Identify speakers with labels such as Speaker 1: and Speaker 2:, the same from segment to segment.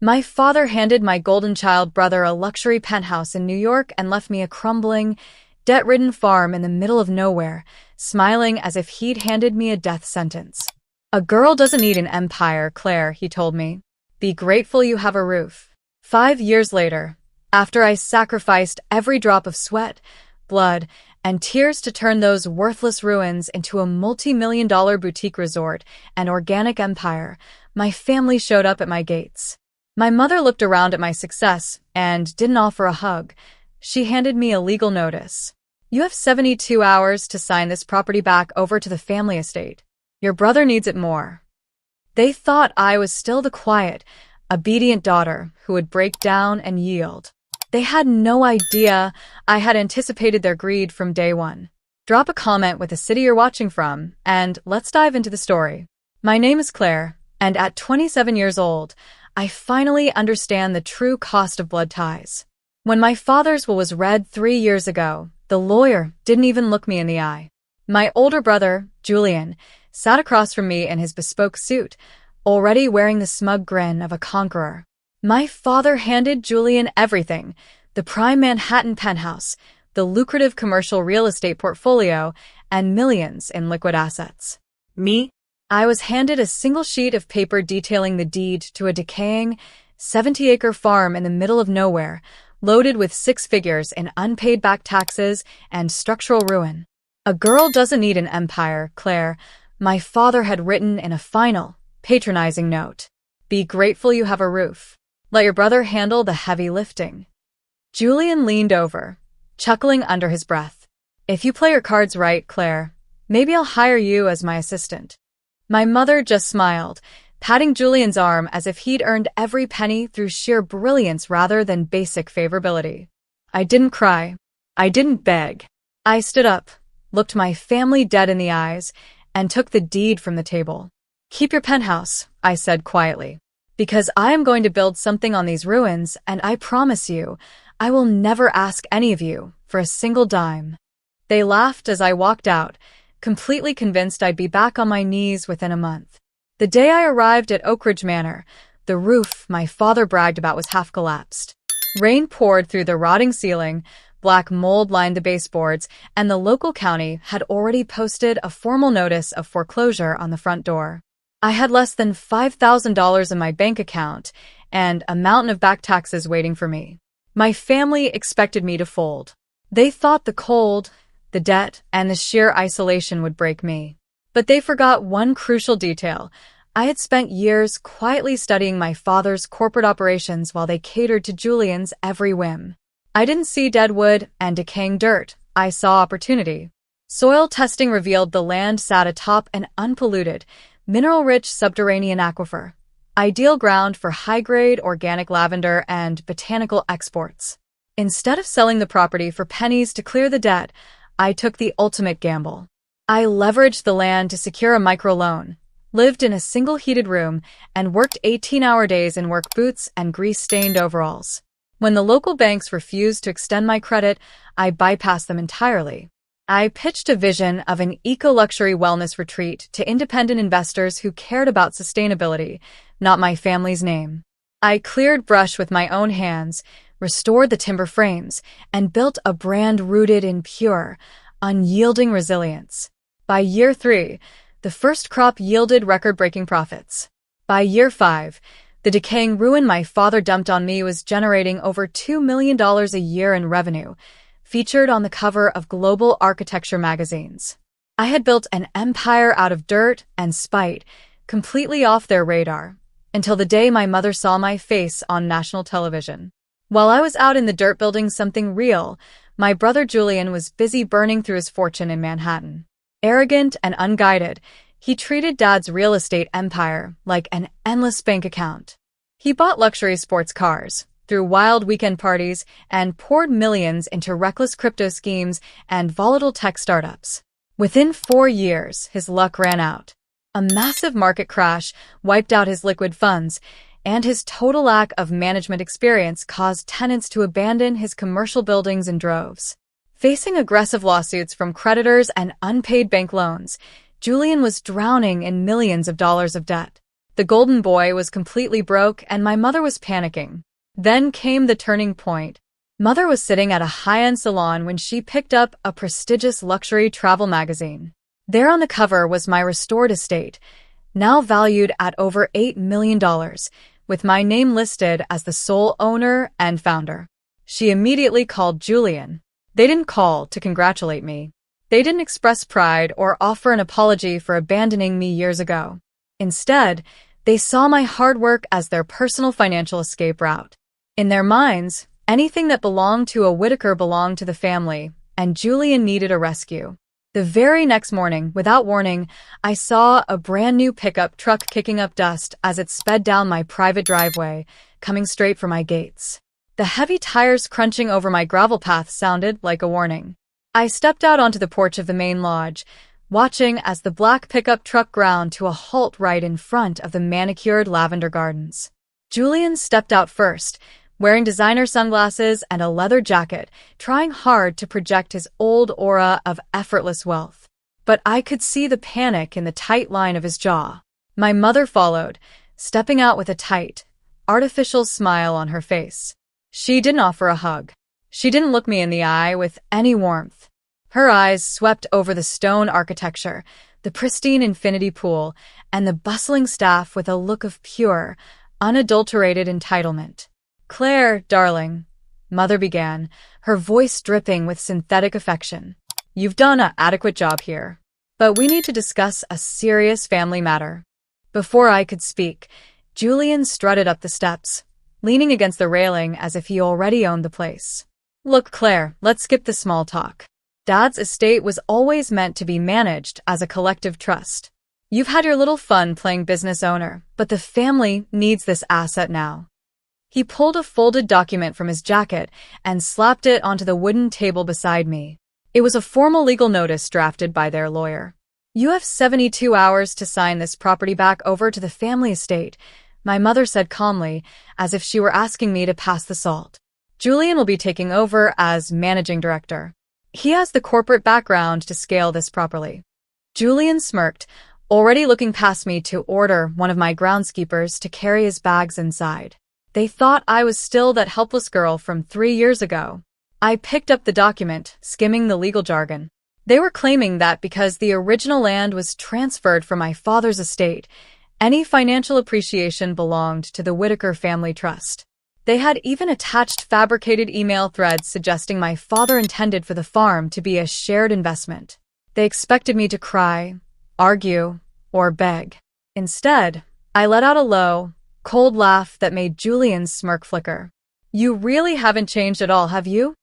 Speaker 1: My father handed my golden child brother a luxury penthouse in New York and left me a crumbling, debt-ridden farm in the middle of nowhere, smiling as if he'd handed me a death sentence. A girl doesn't need an empire, Claire, he told me. Be grateful you have a roof. 5 years later, after I sacrificed every drop of sweat, blood, and tears to turn those worthless ruins into a multi-million-dollar boutique resort and organic empire, my family showed up at my gates. My mother looked around at my success and didn't offer a hug. She handed me a legal notice. You have 72 hours to sign this property back over to the family estate. Your brother needs it more. They thought I was still the quiet, obedient daughter who would break down and yield. They had no idea I had anticipated their greed from day one. Drop a comment with the city you're watching from, and let's dive into the story. My name is Claire, and at 27 years old, I finally understand the true cost of blood ties. When my father's will was read 3 years ago, the lawyer didn't even look me in the eye. My older brother, Julian, sat across from me in his bespoke suit, already wearing the smug grin of a conqueror. My father handed Julian everything: the prime Manhattan penthouse, the lucrative commercial real estate portfolio, and millions in liquid assets. Me? I was handed a single sheet of paper detailing the deed to a decaying, 70-acre farm in the middle of nowhere, loaded with 6 figures in unpaid back taxes and structural ruin. A girl doesn't need an empire, Claire, my father had written in a final, patronizing note. Be grateful you have a roof. Let your brother handle the heavy lifting. Julian leaned over, chuckling under his breath. If you play your cards right, Claire, maybe I'll hire you as my assistant. My mother just smiled, patting Julian's arm as if he'd earned every penny through sheer brilliance rather than basic favorability. I didn't cry. I didn't beg. I stood up, looked my family dead in the eyes, and took the deed from the table. Keep your penthouse, I said quietly, because I am going to build something on these ruins, and I promise you, I will never ask any of you for a single dime. They laughed as I walked out, completely convinced I'd be back on my knees within a month. The day I arrived at Oak Ridge Manor, the roof my father bragged about was half collapsed. Rain poured through the rotting ceiling, black mold lined the baseboards, and the local county had already posted a formal notice of foreclosure on the front door. I had less than $5,000 in my bank account and a mountain of back taxes waiting for me. My family expected me to fold. They thought the cold, the debt, and the sheer isolation would break me. But they forgot one crucial detail. I had spent years quietly studying my father's corporate operations while they catered to Julian's every whim. I didn't see dead wood and decaying dirt. I saw opportunity. Soil testing revealed the land sat atop an unpolluted, mineral-rich subterranean aquifer, ideal ground for high-grade organic lavender and botanical exports. Instead of selling the property for pennies to clear the debt, I took the ultimate gamble. I leveraged the land to secure a microloan, lived in a single heated room, and worked 18-hour days in work boots and grease-stained overalls. When the local banks refused to extend my credit, I bypassed them entirely. I pitched a vision of an eco-luxury wellness retreat to independent investors who cared about sustainability, not my family's name. I cleared brush with my own hands, restored the timber frames, and built a brand rooted in pure, unyielding resilience. By year 3, the first crop yielded record-breaking profits. By year 5, the decaying ruin my father dumped on me was generating over $2 million a year in revenue, featured on the cover of global architecture magazines. I had built an empire out of dirt and spite, completely off their radar, until the day my mother saw my face on national television. While I was out in the dirt building something real, my brother Julian was busy burning through his fortune in Manhattan. Arrogant and unguided, he treated Dad's real estate empire like an endless bank account. He bought luxury sports cars, threw wild weekend parties, and poured millions into reckless crypto schemes and volatile tech startups. Within 4 years, his luck ran out. A massive market crash wiped out his liquid funds, and his total lack of management experience caused tenants to abandon his commercial buildings in droves. Facing aggressive lawsuits from creditors and unpaid bank loans, Julian was drowning in millions of dollars of debt. The golden boy was completely broke and my mother was panicking. Then came the turning point. Mother was sitting at a high-end salon when she picked up a prestigious luxury travel magazine. There on the cover was my restored estate, now valued at over $8 million, with my name listed as the sole owner and founder. She immediately called Julian. They didn't call to congratulate me. They didn't express pride or offer an apology for abandoning me years ago. Instead, they saw my hard work as their personal financial escape route. In their minds, anything that belonged to a Whitaker belonged to the family, and Julian needed a rescue. The very next morning, without warning, I saw a brand new pickup truck kicking up dust as it sped down my private driveway, coming straight for my gates. The heavy tires crunching over my gravel path sounded like a warning. I stepped out onto the porch of the main lodge, watching as the black pickup truck ground to a halt right in front of the manicured lavender gardens. Julian stepped out first, wearing designer sunglasses and a leather jacket, trying hard to project his old aura of effortless wealth. But I could see the panic in the tight line of his jaw. My mother followed, stepping out with a tight, artificial smile on her face. She didn't offer a hug. She didn't look me in the eye with any warmth. Her eyes swept over the stone architecture, the pristine infinity pool, and the bustling staff with a look of pure, unadulterated entitlement. "Claire, darling," Mother began, her voice dripping with synthetic affection. "You've done an adequate job here, but we need to discuss a serious family matter." Before I could speak, Julian strutted up the steps, leaning against the railing as if he already owned the place. "Look, Claire, let's skip the small talk. Dad's estate was always meant to be managed as a collective trust. You've had your little fun playing business owner, but the family needs this asset now." He pulled a folded document from his jacket and slapped it onto the wooden table beside me. It was a formal legal notice drafted by their lawyer. "You have 72 hours to sign this property back over to the family estate," my mother said calmly, as if she were asking me to pass the salt. "Julian will be taking over as managing director. He has the corporate background to scale this properly." Julian smirked, already looking past me to order one of my groundskeepers to carry his bags inside. They thought I was still that helpless girl from 3 years ago. I picked up the document, skimming the legal jargon. They were claiming that because the original land was transferred from my father's estate, any financial appreciation belonged to the Whitaker Family Trust. They had even attached fabricated email threads suggesting my father intended for the farm to be a shared investment. They expected me to cry, argue, or beg. Instead, I let out a low, cold laugh that made Julian's smirk flicker. "You really haven't changed at all, have you?"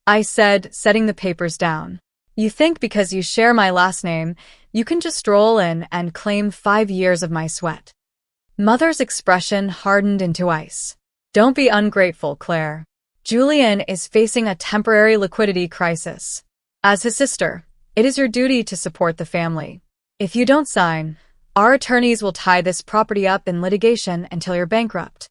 Speaker 1: I said, setting the papers down. "You think because you share my last name, you can just stroll in and claim 5 years of my sweat." Mother's expression hardened into ice. "Don't be ungrateful, Claire. Julian is facing a temporary liquidity crisis. As his sister, it is your duty to support the family. If you don't sign, our attorneys will tie this property up in litigation until you're bankrupt."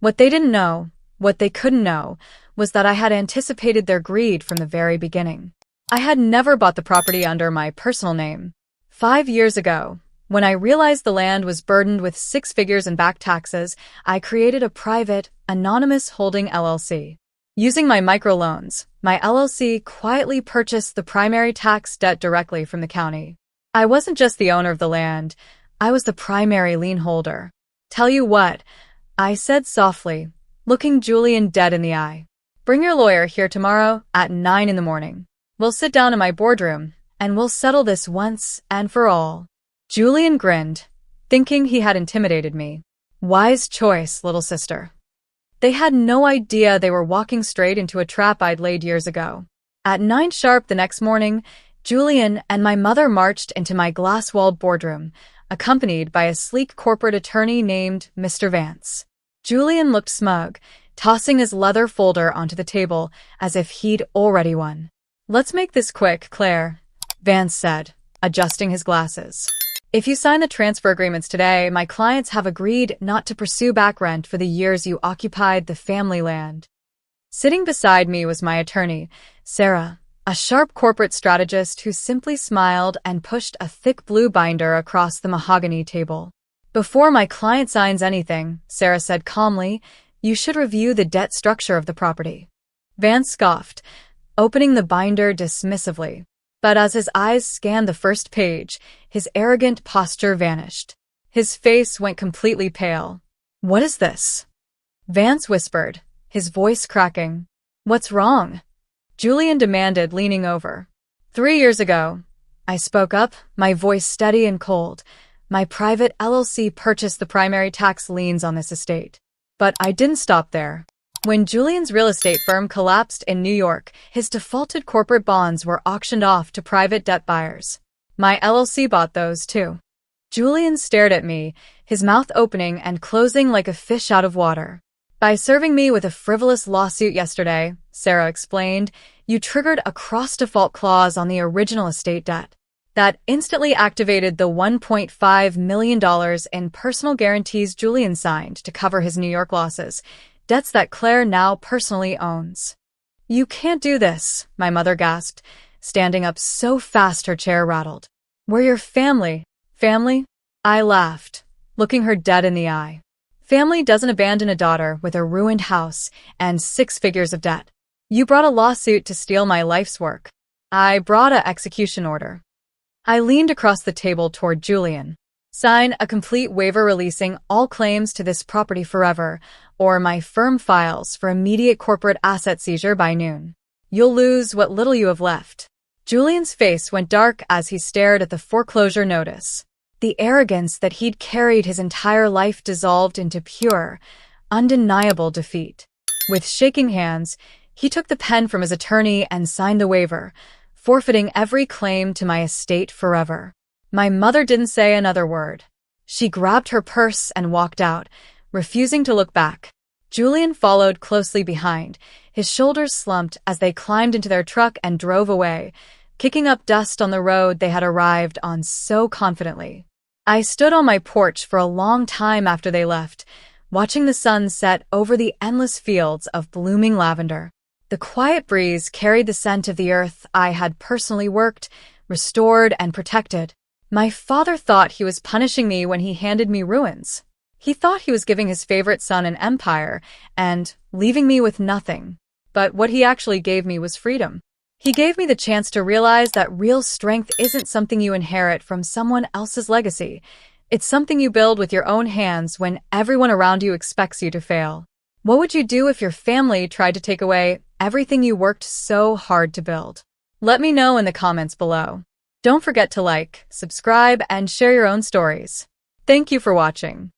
Speaker 1: What they didn't know, what they couldn't know, was that I had anticipated their greed from the very beginning. I had never bought the property under my personal name. 5 years ago, when I realized the land was burdened with 6 figures in back taxes, I created a private, anonymous holding LLC. Using my microloans, my LLC quietly purchased the primary tax debt directly from the county. I wasn't just the owner of the land, I was the primary lien holder. "Tell you what," I said softly, looking Julian dead in the eye. "Bring your lawyer here tomorrow at 9 in the morning. We'll sit down in my boardroom, and we'll settle this once and for all." Julian grinned, thinking he had intimidated me. Wise choice, little sister. They had no idea they were walking straight into a trap I'd laid years ago. At 9 sharp the next morning, Julian and my mother marched into my glass-walled boardroom, accompanied by a sleek corporate attorney named Mr. Vance. Julian looked smug, tossing his leather folder onto the table as if he'd already won. "Let's make this quick, Claire," Vance said, adjusting his glasses. "If you sign the transfer agreements today, my clients have agreed not to pursue back rent for the years you occupied the family land." Sitting beside me was my attorney, Sarah, a sharp corporate strategist who simply smiled and pushed a thick blue binder across the mahogany table. Before my client signs anything, Sarah said calmly, you should review the debt structure of the property. Vance scoffed, opening the binder dismissively. But as his eyes scanned the first page, his arrogant posture vanished. His face went completely pale. What is this? Vance whispered, his voice cracking. What's wrong? Julian demanded, leaning over. 3 years ago, I spoke up, my voice steady and cold. My private LLC purchased the primary tax liens on this estate. But I didn't stop there. When Julian's real estate firm collapsed in New York, his defaulted corporate bonds were auctioned off to private debt buyers. My LLC bought those too. Julian stared at me, his mouth opening and closing like a fish out of water. By serving me with a frivolous lawsuit yesterday, Sarah explained, you triggered a cross-default clause on the original estate debt. That instantly activated the $1.5 million in personal guarantees Julian signed to cover his New York losses, debts that Claire now personally owns. You can't do this, my mother gasped, standing up so fast her chair rattled. We're your family. Family? I laughed, looking her dead in the eye. Family doesn't abandon a daughter with a ruined house and 6 figures of debt. You brought a lawsuit to steal my life's work. I brought an execution order. I leaned across the table toward Julian. Sign a complete waiver releasing all claims to this property forever, or my firm files for immediate corporate asset seizure by noon. You'll lose what little you have left. Julian's face went dark as he stared at the foreclosure notice. The arrogance that he'd carried his entire life dissolved into pure, undeniable defeat. With shaking hands, he took the pen from his attorney and signed the waiver, forfeiting every claim to my estate forever. My mother didn't say another word. She grabbed her purse and walked out, refusing to look back. Julian followed closely behind, his shoulders slumped as they climbed into their truck and drove away, kicking up dust on the road they had arrived on so confidently. I stood on my porch for a long time after they left, watching the sun set over the endless fields of blooming lavender. The quiet breeze carried the scent of the earth I had personally worked, restored, and protected. My father thought he was punishing me when he handed me ruins. He thought he was giving his favorite son an empire and leaving me with nothing. But what he actually gave me was freedom. He gave me the chance to realize that real strength isn't something you inherit from someone else's legacy. It's something you build with your own hands when everyone around you expects you to fail. What would you do if your family tried to take away everything you worked so hard to build? Let me know in the comments below. Don't forget to like, subscribe, and share your own stories. Thank you for watching.